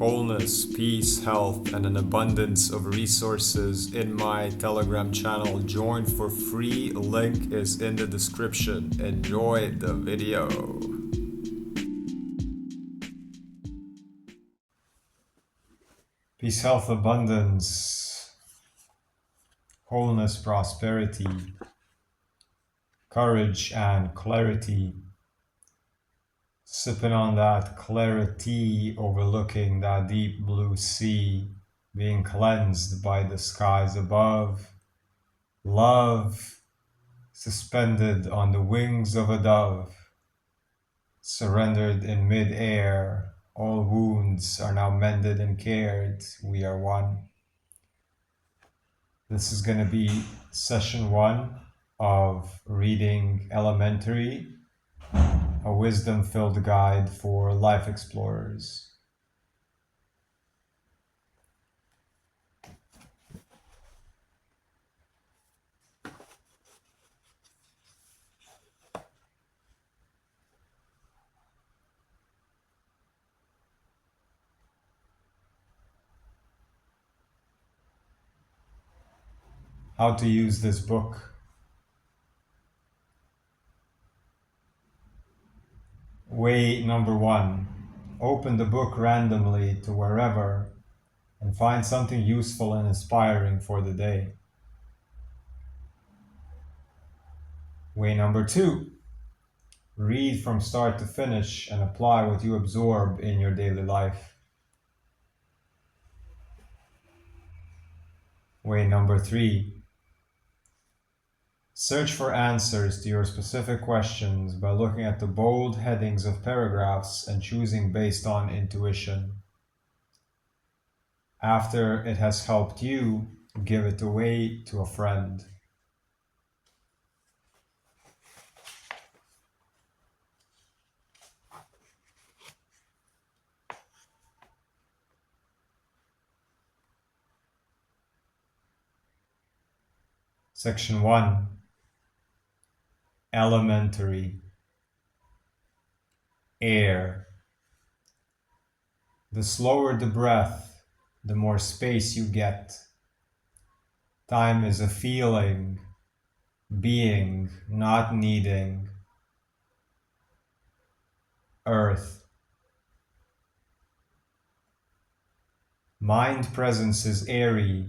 wholeness, peace, health, and an abundance of resources in my Telegram channel. Join for free. Link is in the description. Enjoy the video. Peace, health, abundance, wholeness, prosperity, courage, and clarity. Sipping on that clarity, overlooking that deep blue sea, being cleansed by the skies above. Love suspended on the wings of a dove, surrendered in mid-air. All wounds are now mended and cared. We are one. This is going to be session 1 of reading Elementary, a wisdom-filled guide for life explorers. How to use this book. Way number 1. Open the book randomly to wherever and find something useful and inspiring for the day. Way number 2. Read from start to finish and apply what you absorb in your daily life. Way number 3. Search for answers to your specific questions by looking at the bold headings of paragraphs and choosing based on intuition. After it has helped you, give it away to a friend. Section 1. Elementary. Air. The slower the breath, the more space you get. Time is a feeling, being, not needing. Earth. Mind presence is airy,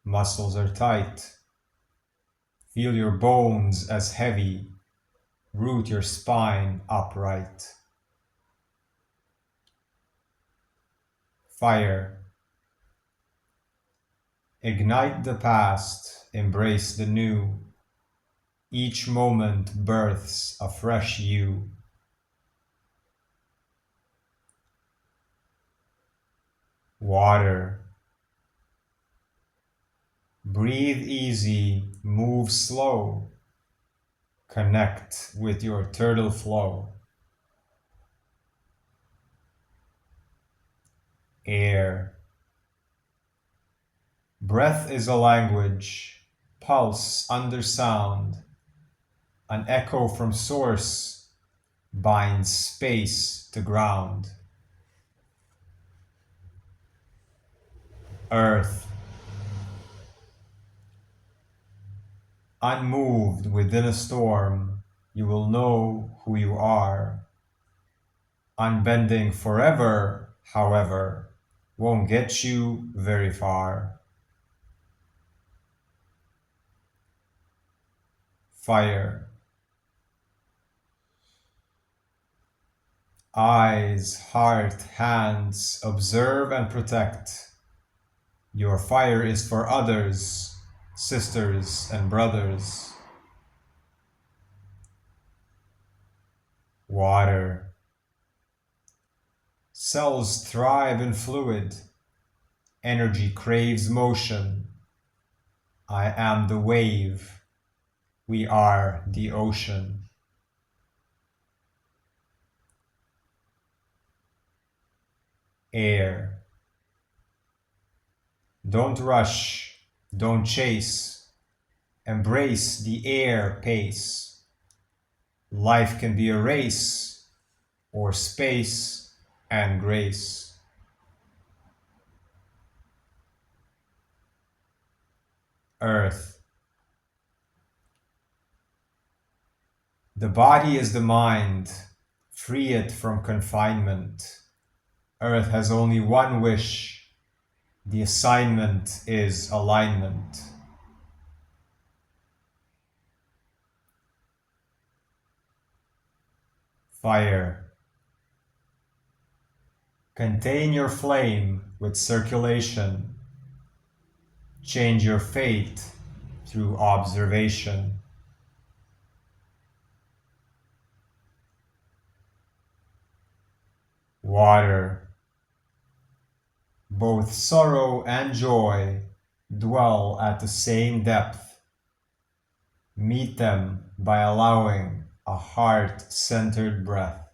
muscles are tight. Feel your bones as heavy, root your spine upright. Fire. Ignite the past, embrace the new. Each moment births a fresh you. Water. Breathe easy, move slow. Connect with your turtle flow. Air. Breath is a language, pulse under sound. An echo from source binds space to ground. Earth. Unmoved within a storm, you will know who you are. Unbending forever, however, won't get you very far. Fire. Eyes, heart, hands, observe and protect. Your fire is for others, sisters and brothers. Water. Cells thrive in fluid. Energy craves motion. I am the wave. We are the ocean. Air. Don't rush, don't chase. Embrace the air pace. Life can be a race, or space and grace. Earth. The body is the mind. Free it from confinement. Earth has only one wish. The assignment is alignment. Fire. Contain your flame with circulation. Change your fate through observation. Water. Both sorrow and joy dwell at the same depth. Meet them by allowing a heart-centered breath.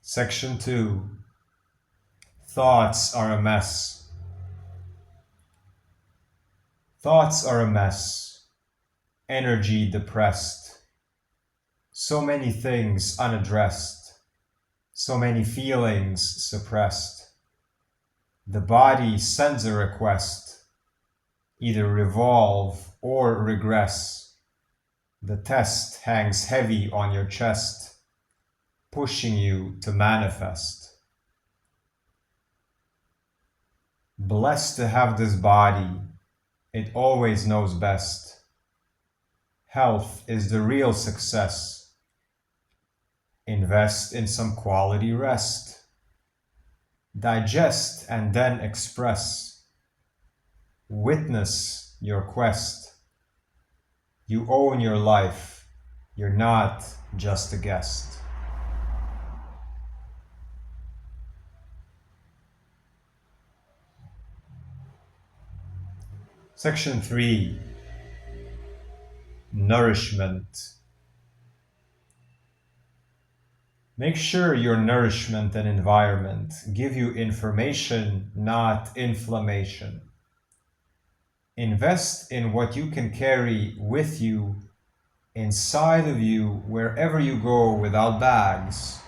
Section 2. Thoughts are a mess. Thoughts are a mess. Energy depressed. So many things unaddressed. So many feelings suppressed. The body sends a request. Either revolve or regress. The test hangs heavy on your chest, pushing you to manifest. Blessed to have this body, it always knows best. Health is the real success. Invest in some quality rest. Digest and then express. Witness your quest. You own your life. You're not just a guest. Section 3. Nourishment. Make sure your nourishment and environment give you information, not inflammation. Invest in what you can carry with you, inside of you, wherever you go without bags.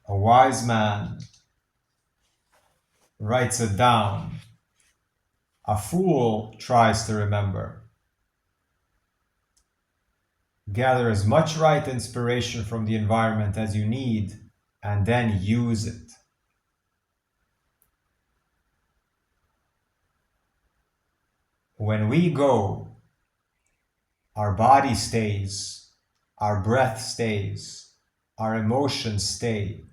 A wise man writes it down. A fool tries to remember. Gather as much right inspiration from the environment as you need, and then use it. When we go, our body stays, our breath stays, our emotions stay,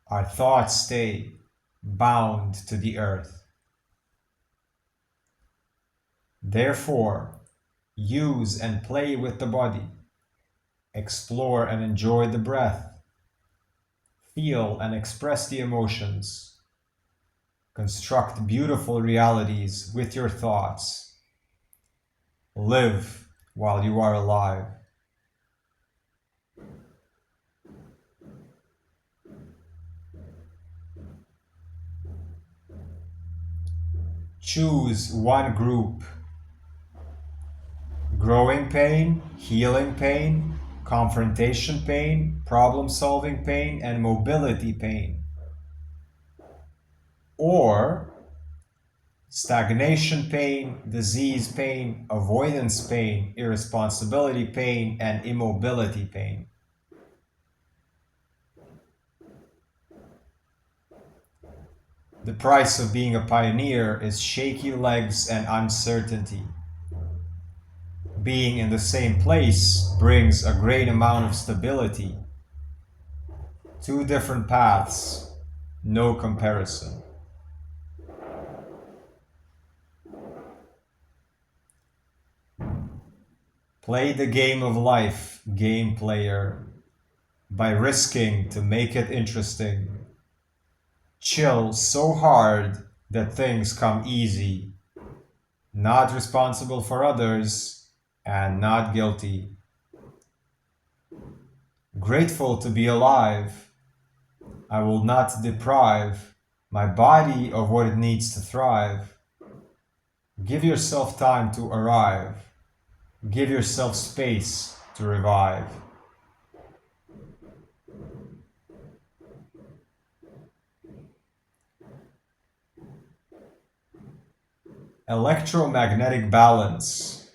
our thoughts stay, bound to the earth. Therefore, use and play with the body. Explore and enjoy the breath. Feel and express the emotions. Construct beautiful realities with your thoughts. Live while you are alive. Choose one group. Growing pain, healing pain, confrontation pain, problem-solving pain, and mobility pain. Or stagnation pain, disease pain, avoidance pain, irresponsibility pain, and immobility pain. The price of being a pioneer is shaky legs and uncertainty. Being in the same place brings a great amount of stability. Two different paths, no comparison. Play the game of life, game player, by risking to make it interesting. Chill so hard that things come easy. Not responsible for others and not guilty. Grateful to be alive. I will not deprive my body of what it needs to thrive. Give yourself time to arrive. Give yourself space to revive. Electromagnetic balance.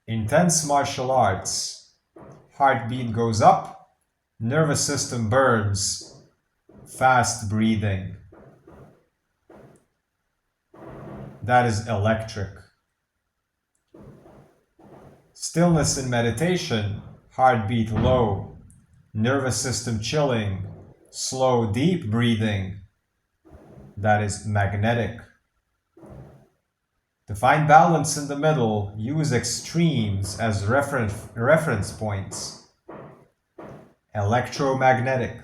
Intense martial arts. Heartbeat goes up, nervous system burns, fast breathing. That is electric. Stillness in meditation, heartbeat low, nervous system chilling, slow, deep breathing. That is magnetic. To find balance in the middle, use extremes as reference points. Electromagnetic.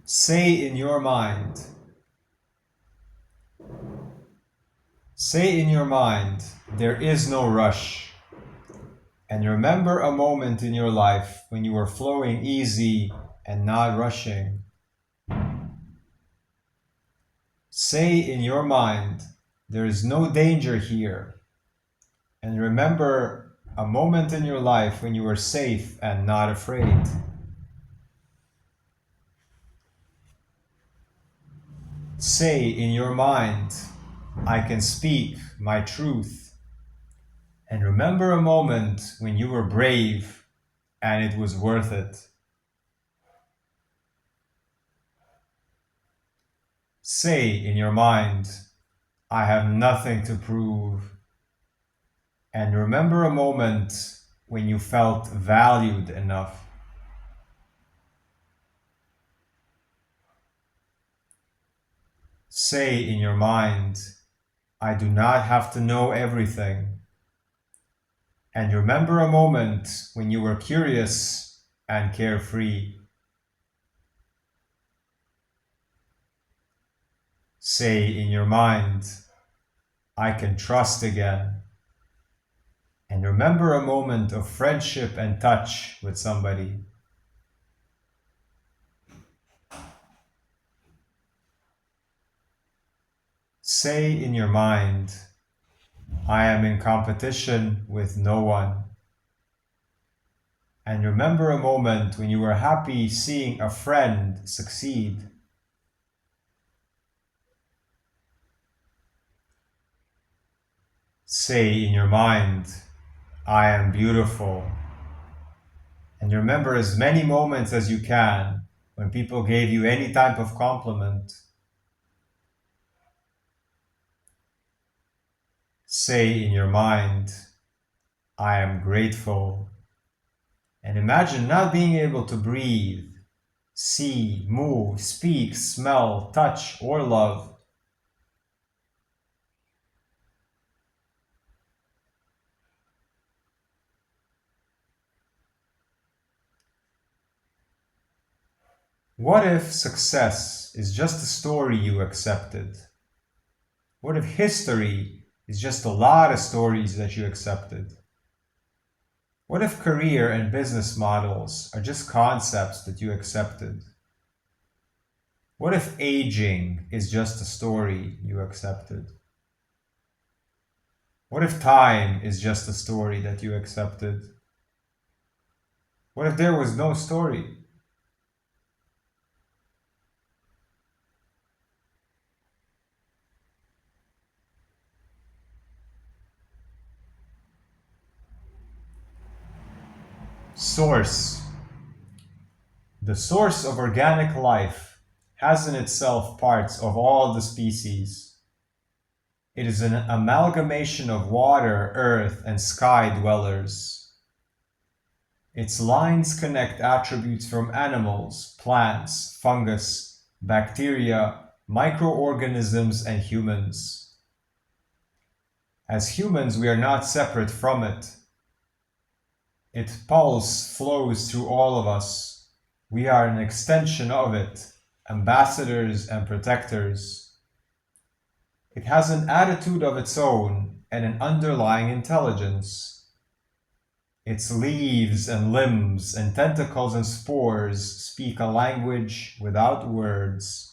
Say in your mind. Say in your mind, there is no rush. And remember a moment in your life when you were flowing easy and not rushing. Say in your mind, there is no danger here. And remember a moment in your life when you were safe and not afraid. Say in your mind, I can speak my truth. And remember a moment when you were brave and it was worth it. Say in your mind, I have nothing to prove. And remember a moment when you felt valued enough. Say in your mind, I do not have to know everything. And remember a moment when you were curious and carefree. Say in your mind, I can trust again. And remember a moment of friendship and touch with somebody. Say in your mind, I am in competition with no one. And remember a moment when you were happy seeing a friend succeed. Say in your mind, I am beautiful. And remember as many moments as you can when people gave you any type of compliment. Say in your mind, I am grateful. And imagine not being able to breathe, see, move, speak, smell, touch, or love. What if success is just a story you accepted? What if history is just a lot of stories that you accepted? What if career and business models are just concepts that you accepted? What if aging is just a story you accepted? What if time is just a story that you accepted? What if there was no story? Source. The source of organic life has in itself parts of all the species. It is an amalgamation of water, earth, and sky dwellers. Its lines connect attributes from animals, plants, fungus, bacteria, microorganisms, and humans. As humans, we are not separate from it. Its pulse flows through all of us. We are an extension of it, ambassadors and protectors. It has an attitude of its own and an underlying intelligence. Its leaves and limbs and tentacles and spores speak a language without words.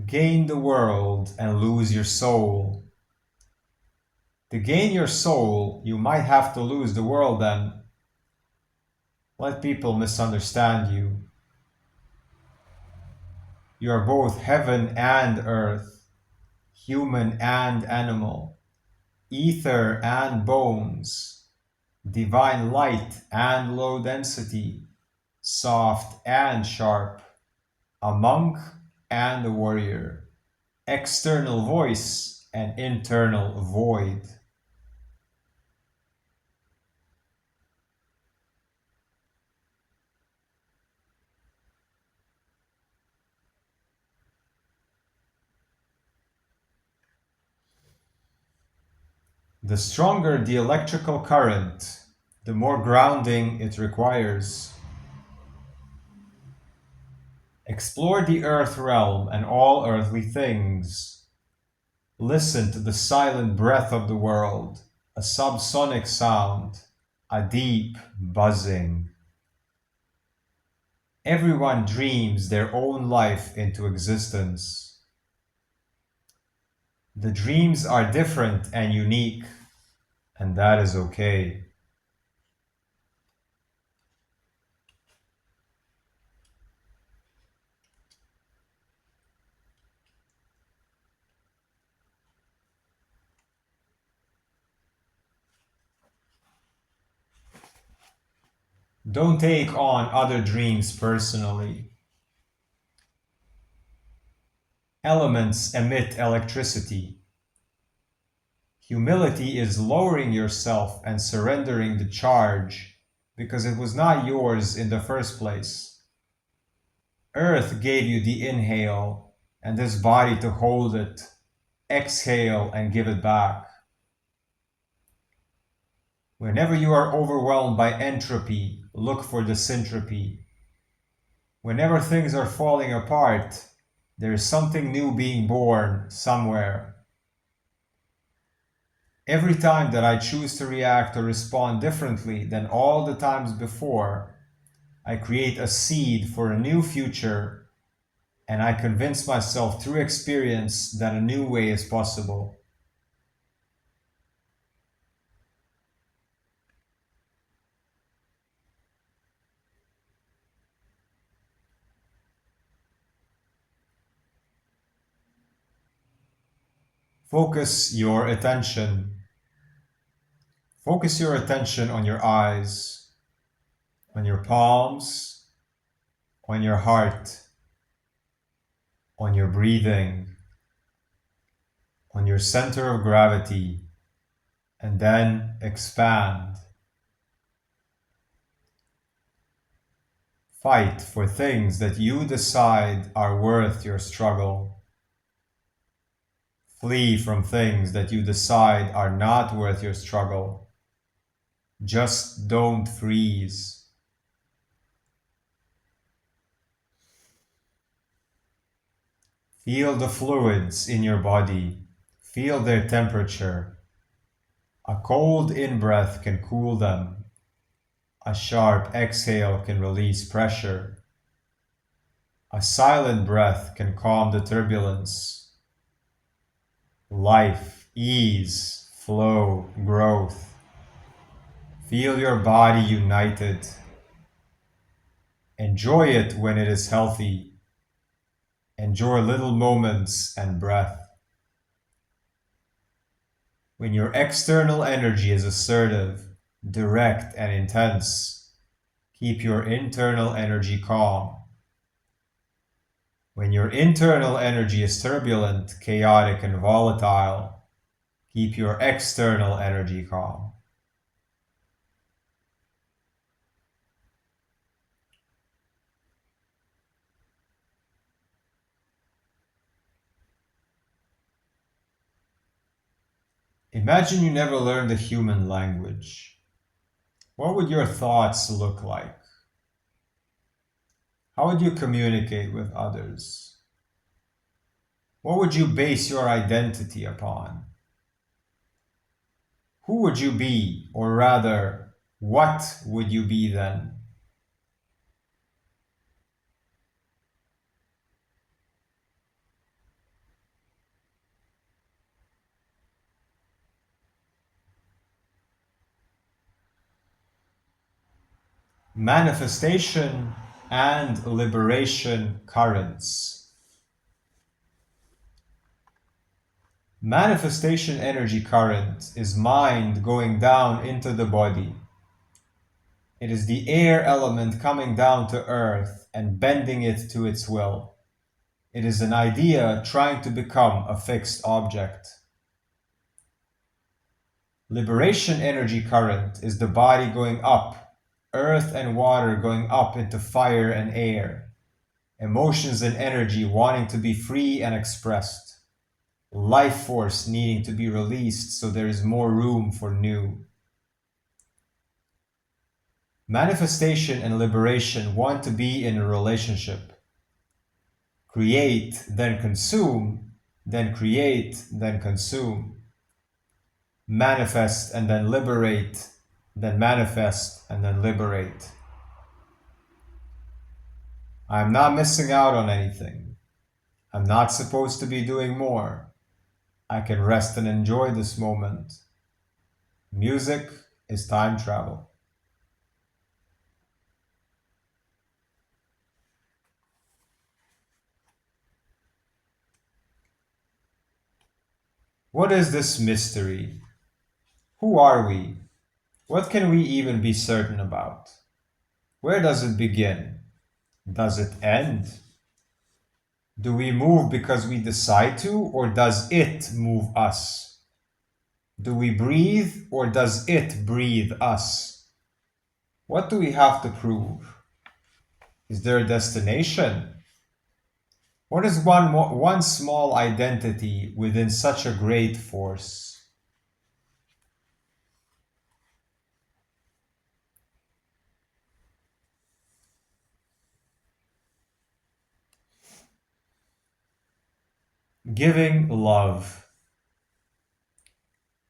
Gain the world and lose your soul. To gain your soul, you might have to lose the world then. Let people misunderstand you. You are both heaven and earth, human and animal, ether and bones, divine light and low density, soft and sharp, a monk and a warrior, external voice and internal void. The stronger the electrical current, the more grounding it requires. Explore the earth realm and all earthly things. Listen to the silent breath of the world, a subsonic sound, a deep buzzing. Everyone dreams their own life into existence. The dreams are different and unique, and that is okay. Don't take on other dreams personally. Elements emit electricity. Humility is lowering yourself and surrendering the charge because it was not yours in the first place. Earth gave you the inhale and this body to hold it. Exhale and give it back. Whenever you are overwhelmed by entropy, look for the syntropy. Whenever things are falling apart, there is something new being born somewhere. Every time that I choose to react or respond differently than all the times before, I create a seed for a new future, and I convince myself through experience that a new way is possible. Focus your attention. Focus your attention on your eyes, on your palms, on your heart, on your breathing, on your center of gravity, and then expand. Fight for things that you decide are worth your struggle. Flee from things that you decide are not worth your struggle. Just don't freeze. Feel the fluids in your body. Feel their temperature. A cold in-breath can cool them. A sharp exhale can release pressure. A silent breath can calm the turbulence. Life, ease, flow, growth. Feel your body united. Enjoy it when it is healthy. Enjoy little moments and breath. When your external energy is assertive, direct, and intense, keep your internal energy calm. When your internal energy is turbulent, chaotic, and volatile, keep your external energy calm. Imagine you never learned a human language. What would your thoughts look like? How would you communicate with others? What would you base your identity upon? Who would you be, or rather, what would you be then? Manifestation and liberation currents. Manifestation energy current is mind going down into the body. It is the air element coming down to earth and bending it to its will. It is an idea trying to become a fixed object. Liberation energy current is the body going up, earth and water going up into fire and air, emotions and energy wanting to be free and expressed, life force needing to be released so there is more room for new. Manifestation and liberation want to be in a relationship. Create, then consume, then create, then consume. Manifest and then liberate, then manifest and then liberate. I'm not missing out on anything. I'm not supposed to be doing more. I can rest and enjoy this moment. Music is time travel. What is this mystery? Who are we? What can we even be certain about? Where does it begin? Does it end? Do we move because we decide to, or does it move us? Do we breathe, or does it breathe us? What do we have to prove? Is there a destination? What is one small identity within such a great force? Giving love.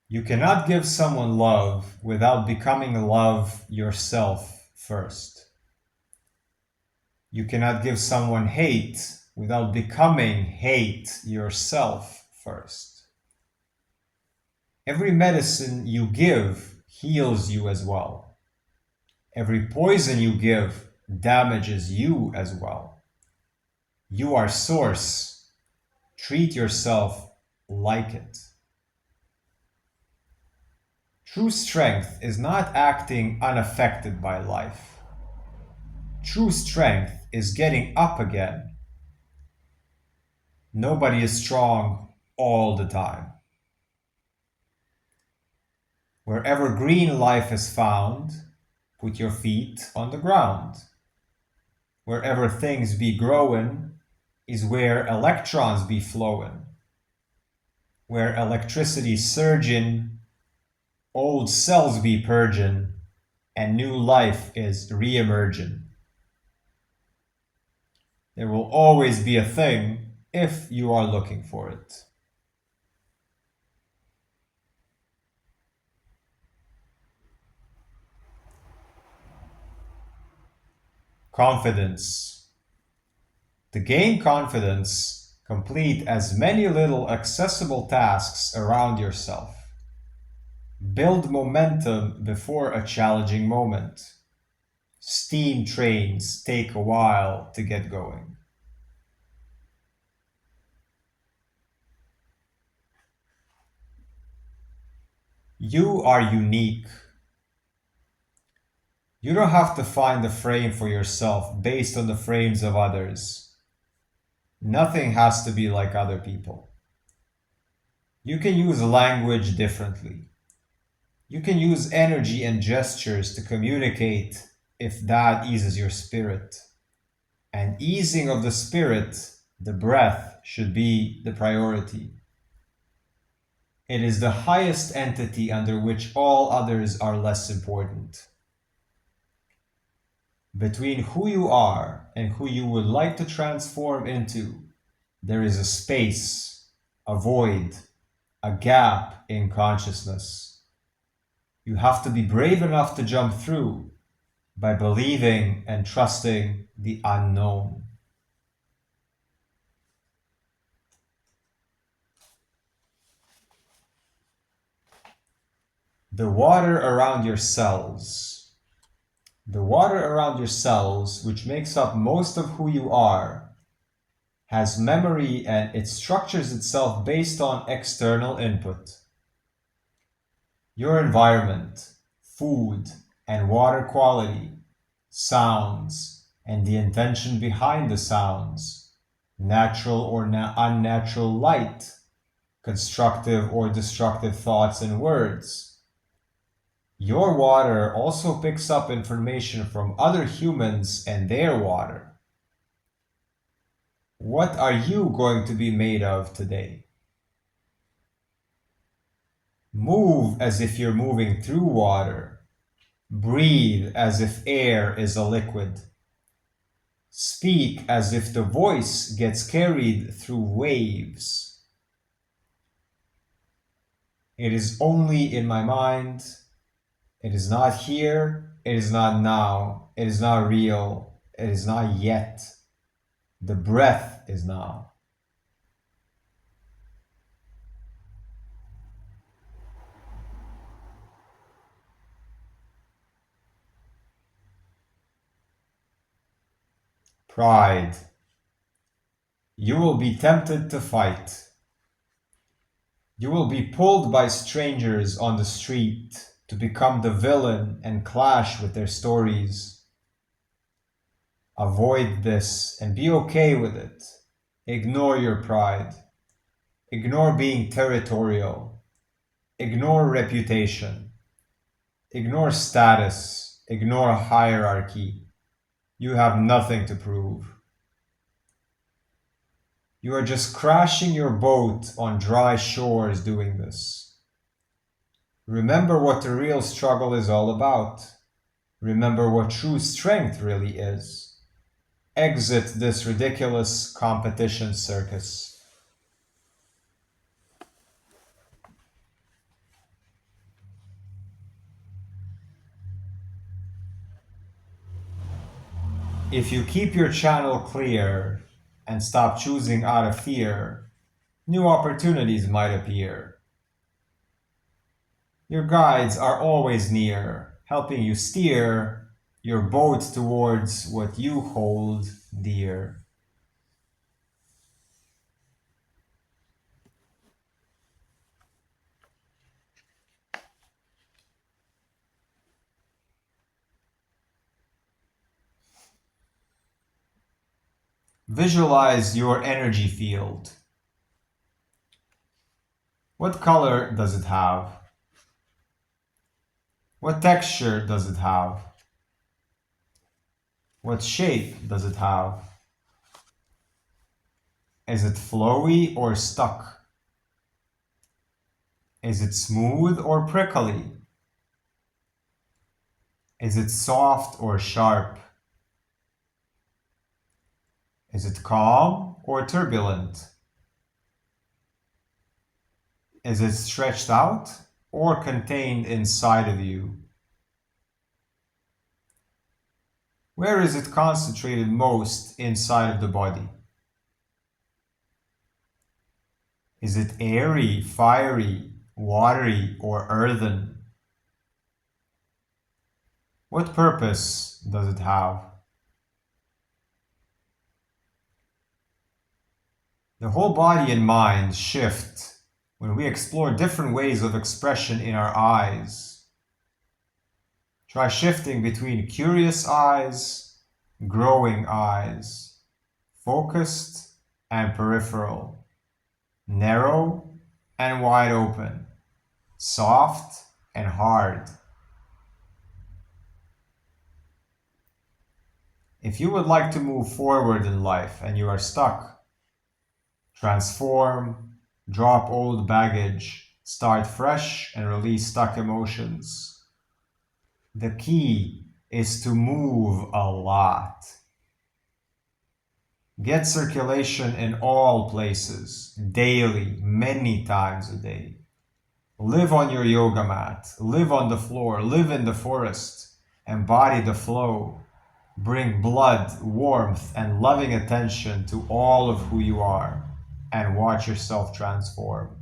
You cannot give someone love without becoming love yourself first. You cannot give someone hate without becoming hate yourself first. Every medicine you give heals you as well. Every poison you give damages you as well. You are source. Treat yourself like it. True strength is not acting unaffected by life. True strength is getting up again. Nobody is strong all the time. Wherever green life is found, put your feet on the ground. Wherever things be growing is where electrons be flowing. Where electricity surging, old cells be purging, and new life is re-emerging. There will always be a thing if you are looking for it. Confidence. To gain confidence, complete as many little accessible tasks around yourself. Build momentum before a challenging moment. Steam trains take a while to get going. You are unique. You don't have to find a frame for yourself based on the frames of others. Nothing has to be like other people. You can use language differently. You can use energy and gestures to communicate if that eases your spirit. And easing of the spirit, the breath, should be the priority. It is the highest entity under which all others are less important. Between who you are and who you would like to transform into, there is a space, a void, a gap in consciousness. You have to be brave enough to jump through by believing and trusting the unknown. The water around your cells. The water around your cells, which makes up most of who you are, has memory and it structures itself based on external input. Your environment, food, and water quality, sounds, and the intention behind the sounds, natural or unnatural light, constructive or destructive thoughts and words. Your water also picks up information from other humans and their water. What are you going to be made of today? Move as if you're moving through water. Breathe as if air is a liquid. Speak as if the voice gets carried through waves. It is only in my mind. It is not here. It is not now. It is not real. It is not yet. The breath is now. Pride. You will be tempted to fight. You will be pulled by strangers on the street to become the villain and clash with their stories. Avoid this and be okay with it. Ignore your pride. Ignore being territorial. Ignore reputation. Ignore status. Ignore hierarchy. You have nothing to prove. You are just crashing your boat on dry shores doing this. Remember what the real struggle is all about. Remember what true strength really is. Exit this ridiculous competition circus. If you keep your channel clear and stop choosing out of fear, new opportunities might appear. Your guides are always near, helping you steer your boat towards what you hold dear. Visualize your energy field. What color does it have? What texture does it have? What shape does it have? Is it flowy or stuck? Is it smooth or prickly? Is it soft or sharp? Is it calm or turbulent? Is it stretched out or contained inside of you? Where is it concentrated most inside of the body? Is it airy, fiery, watery, or earthen? What purpose does it have? The whole body and mind shift when we explore different ways of expression in our eyes. Try shifting between curious eyes, growing eyes, focused and peripheral, narrow and wide open, soft and hard. If you would like to move forward in life and you are stuck, transform, drop old baggage, start fresh, and release stuck emotions. The key is to move a lot. Get circulation in all places, daily, many times a day. Live on your yoga mat, live on the floor, live in the forest, embody the flow. Bring blood, warmth, and loving attention to all of who you are, and watch yourself transform.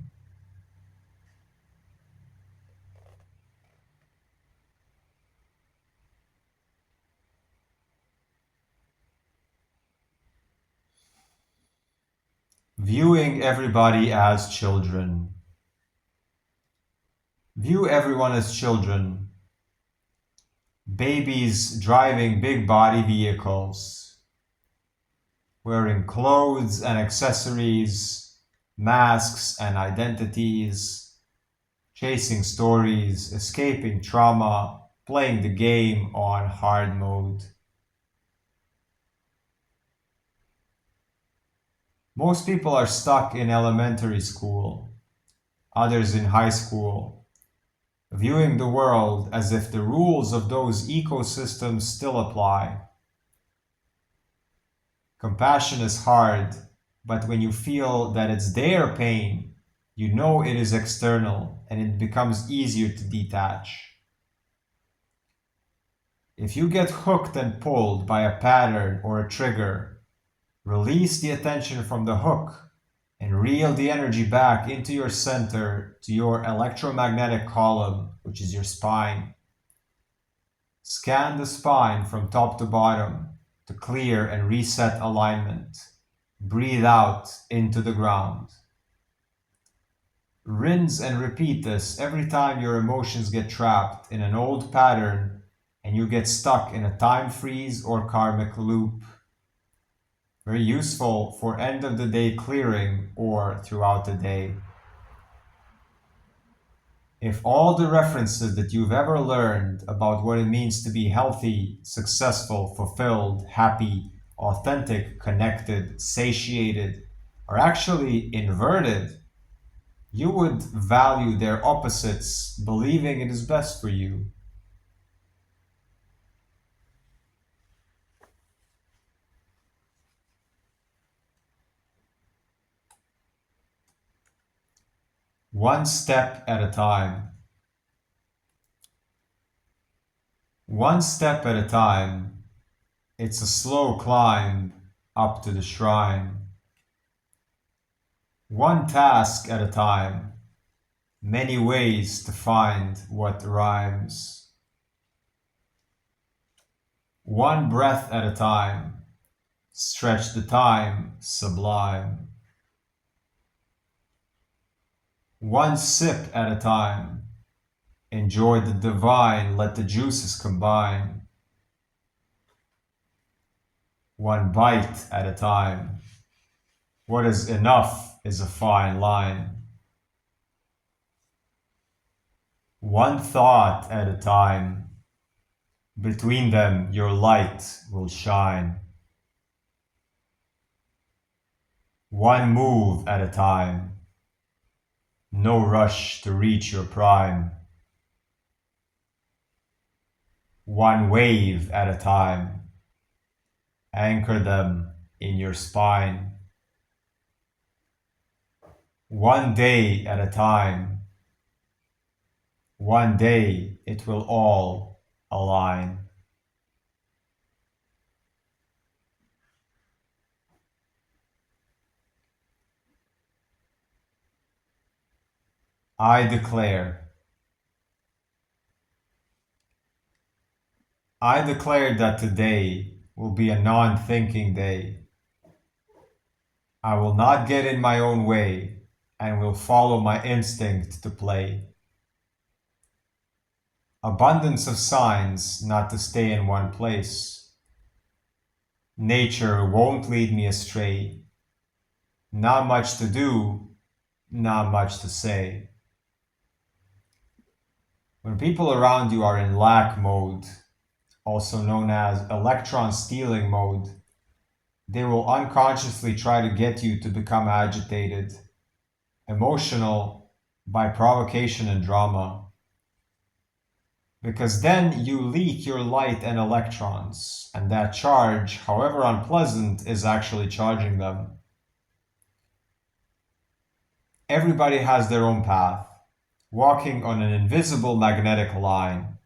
Viewing everybody as children. View everyone as children. Babies driving big body vehicles, wearing clothes and accessories, masks and identities, chasing stories, escaping trauma, playing the game on hard mode. Most people are stuck in elementary school, others in high school, viewing the world as if the rules of those ecosystems still apply. Compassion is hard, but when you feel that it's their pain, you know it is external and it becomes easier to detach. If you get hooked and pulled by a pattern or a trigger, release the attention from the hook and reel the energy back into your center, to your electromagnetic column, which is your spine. Scan the spine from top to bottom to clear and reset alignment. Breathe out into the ground. Rinse and repeat this every time your emotions get trapped in an old pattern and you get stuck in a time freeze or karmic loop. Very useful for end of the day clearing or throughout the day. If all the references that you've ever learned about what it means to be healthy, successful, fulfilled, happy, authentic, connected, satiated are actually inverted, you would value their opposites, believing it is best for you. One step at a time. One step at a time. It's a slow climb up to the shrine. One task at a time. Many ways to find what rhymes. One breath at a time. Stretch the time sublime. One sip at a time. Enjoy the divine, let the juices combine. One bite at a time. What is enough is a fine line. One thought at a time. Between them your light will shine. One move at a time. No rush to reach your prime. One wave at a time. Anchor them in your spine. One day at a time. One day it will all align. I declare. I declare that today will be a non-thinking day. I will not get in my own way and will follow my instinct to play. Abundance of signs not to stay in one place. Nature won't lead me astray. Not much to do, not much to say. When people around you are in lack mode, also known as electron stealing mode, they will unconsciously try to get you to become agitated, emotional, by provocation and drama. Because then you leak your light and electrons, and that charge, however unpleasant, is actually charging them. Everybody has their own path, walking on an invisible magnetic line.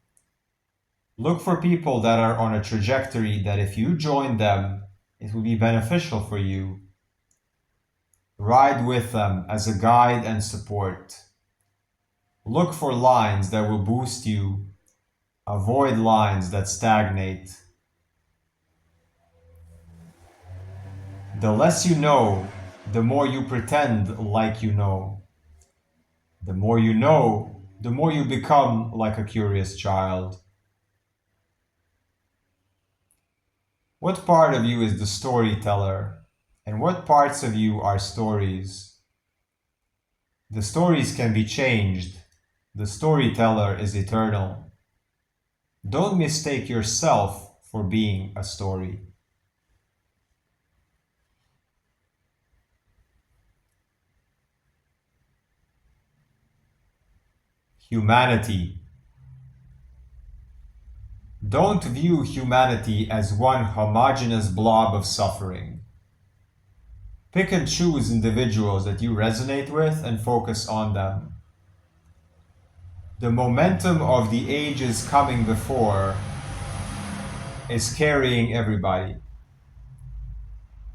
Look for people that are on a trajectory that if you join them, it will be beneficial for you. Ride with them as a guide and support. Look for lines that will boost you. Avoid lines that stagnate. The less you know, the more you pretend like you know. The more you know, the more you become like a curious child. What part of you is the storyteller? And what parts of you are stories? The stories can be changed. The storyteller is eternal. Don't mistake yourself for being a story. Humanity. Don't view humanity as one homogeneous blob of suffering. Pick and choose individuals that you resonate with and focus on them. The momentum of the ages coming before is carrying everybody.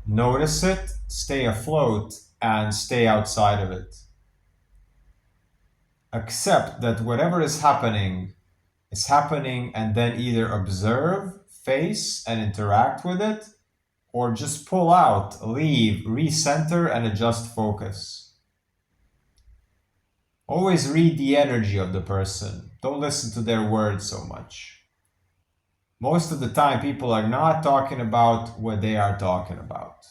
Notice it, stay afloat, and stay outside of it. Accept that whatever is happening, and then either observe, face, and interact with it, or just pull out, leave, recenter, and adjust focus. Always read the energy of the person. Don't listen to their words so much. Most of the time, people are not talking about what they are talking about.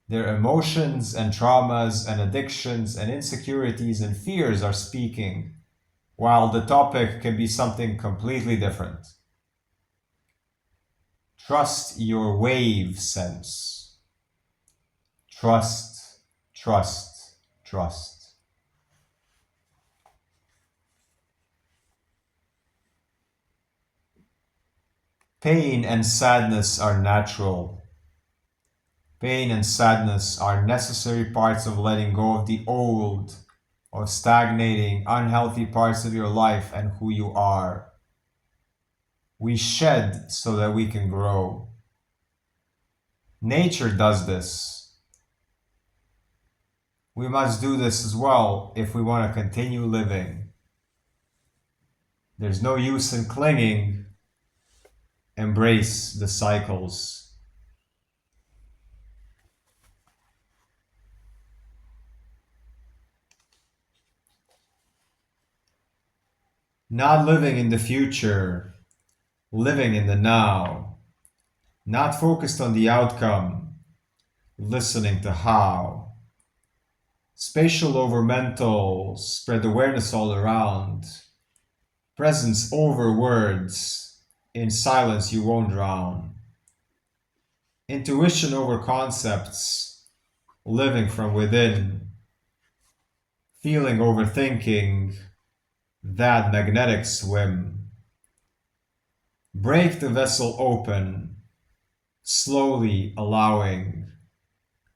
Their emotions and traumas and addictions and insecurities and fears are speaking, while the topic can be something completely different. Trust your wave sense. Trust, trust, trust. Pain and sadness are natural. Pain and sadness are necessary parts of letting go of the old, of stagnating, unhealthy parts of your life and who you are. We shed so that we can grow. Nature does this. We must do this as well if we want to continue living. There's no use in clinging. Embrace the cycles. Not living in the future, living in the now. Not focused on the outcome, listening to how. Spatial over mental, spread awareness all around. Presence over words, in silence you won't drown. Intuition over concepts, living from within. Feeling over thinking, that magnetic swim. Break the vessel open, slowly allowing,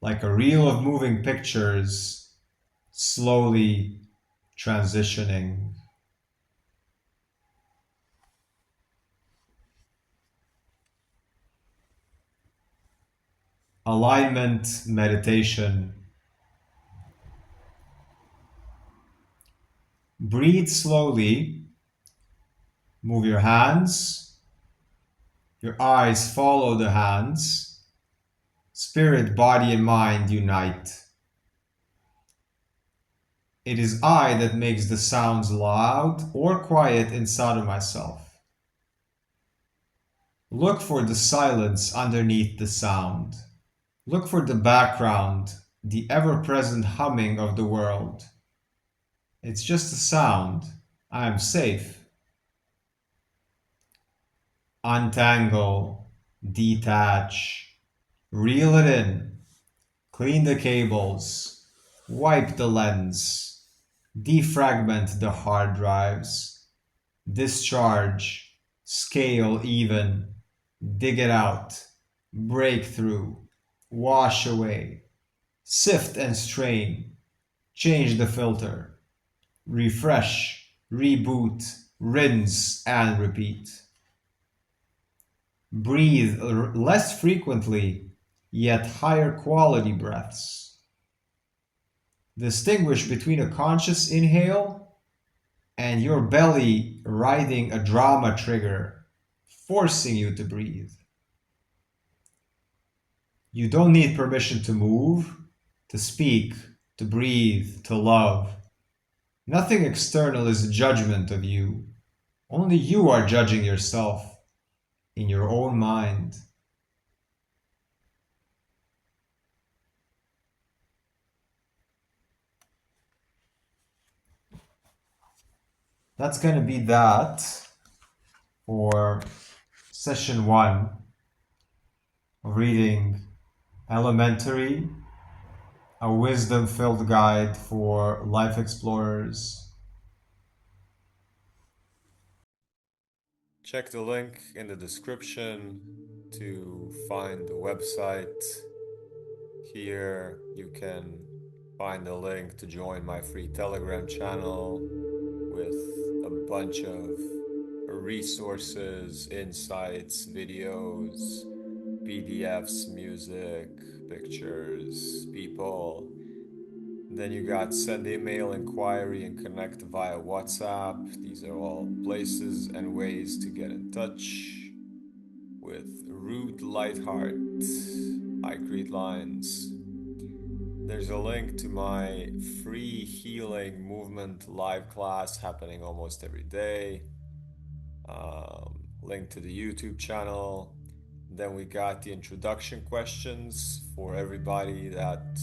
like a reel of moving pictures, slowly transitioning. Alignment meditation. Breathe slowly. Move your hands. Your eyes follow the hands. Spirit, body, and mind unite. It is I that makes the sounds loud or quiet inside of myself. Look for the silence underneath the sound. Look for the background, the ever-present humming of the world. It's just a sound. I am safe. Untangle, detach, reel it in, clean the cables, wipe the lens, defragment the hard drives, discharge, scale even, dig it out, break through, wash away, sift and strain, change the filter, refresh, reboot, rinse, and repeat. Breathe less frequently, yet higher quality breaths. Distinguish between a conscious inhale and your belly riding a drama trigger, forcing you to breathe. You don't need permission to move, to speak, to breathe, to love. Nothing external is a judgment of you. Only you are judging yourself in your own mind. That's going to be that for session one of reading Elementary, a wisdom filled guide for life explorers. Check the link in the description to find the website. Here you can find the link to join my free Telegram channel with a bunch of resources, insights, videos, PDFs, music, pictures, people. Then you got send email, inquiry, and connect via WhatsApp. These are all places and ways to get in touch with Root Lightheart. I create lines. There's a link to my free healing movement live class happening almost every day. Link to the YouTube channel. Then we got the introduction questions for everybody that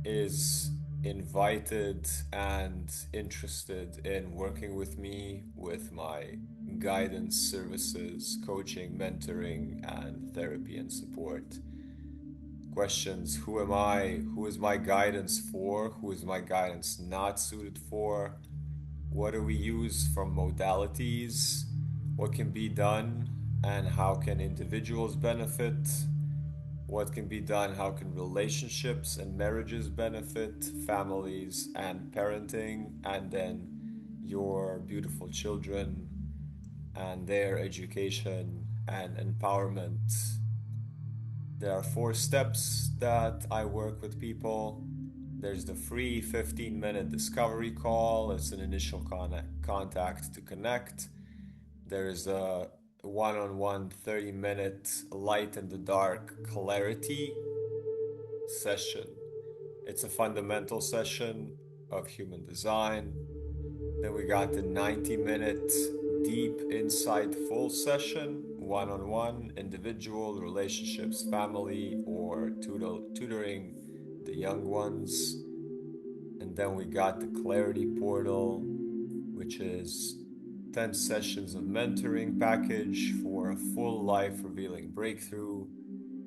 is invited and interested in working with me with my guidance services, coaching, mentoring, and therapy and support. Questions: who am I? Who is my guidance for? Who is my guidance not suited for? What do we use from modalities? What can be done and how can individuals benefit? What can be done? How can relationships and marriages benefit, families and parenting, and then your beautiful children and their education and empowerment? There are 4 steps that I work with people. There's the free 15-minute discovery call. It's an initial contact to connect. There's a one-on-one 30-minute light in the dark clarity session. It's a fundamental session of human design. Then we got the 90-minute deep insightful session, one-on-one, individual, relationships, family, or tutoring the young ones. And then we got the clarity portal, which is 10 sessions of mentoring package for a full life revealing breakthrough,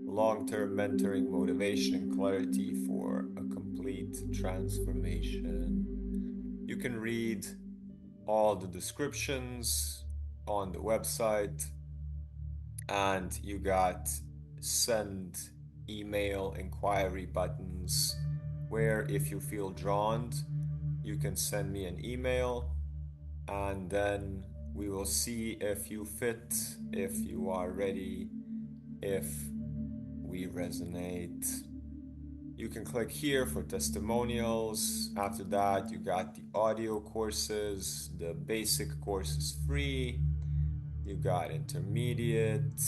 long-term mentoring, motivation, and clarity for a complete transformation. You can read all the descriptions on the website, and you got send email inquiry buttons where if you feel drawn, you can send me an email and then we will see if you fit, if you are ready, if we resonate. You can click here for testimonials. After that, you got the audio courses. The basic course is free. You got intermediate,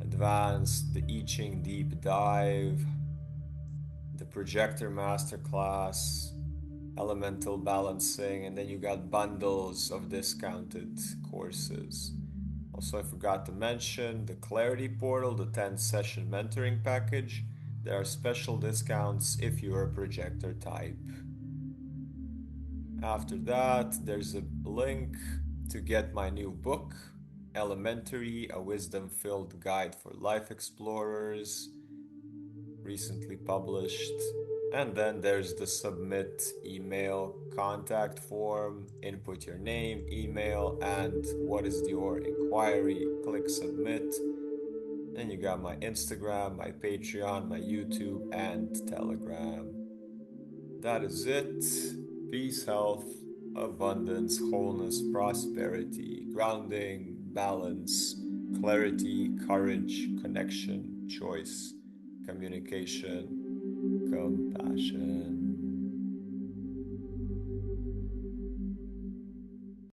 advanced, the I Ching deep dive, the projector masterclass, elemental balancing, and then you got bundles of discounted courses. Also, I forgot to mention the Clarity Portal, the 10 session mentoring package. There are special discounts if you're a projector type. After that, there's a link to get my new book, Elementary, a wisdom-filled guide for life explorers, recently published. And then there's the submit email contact form. Input your name, email, and what is your inquiry. Click submit. Then you got my Instagram, my Patreon, my YouTube, and Telegram. That is it. Peace, health, abundance, wholeness, prosperity, grounding, balance, clarity, courage, connection, choice, communication, compassion.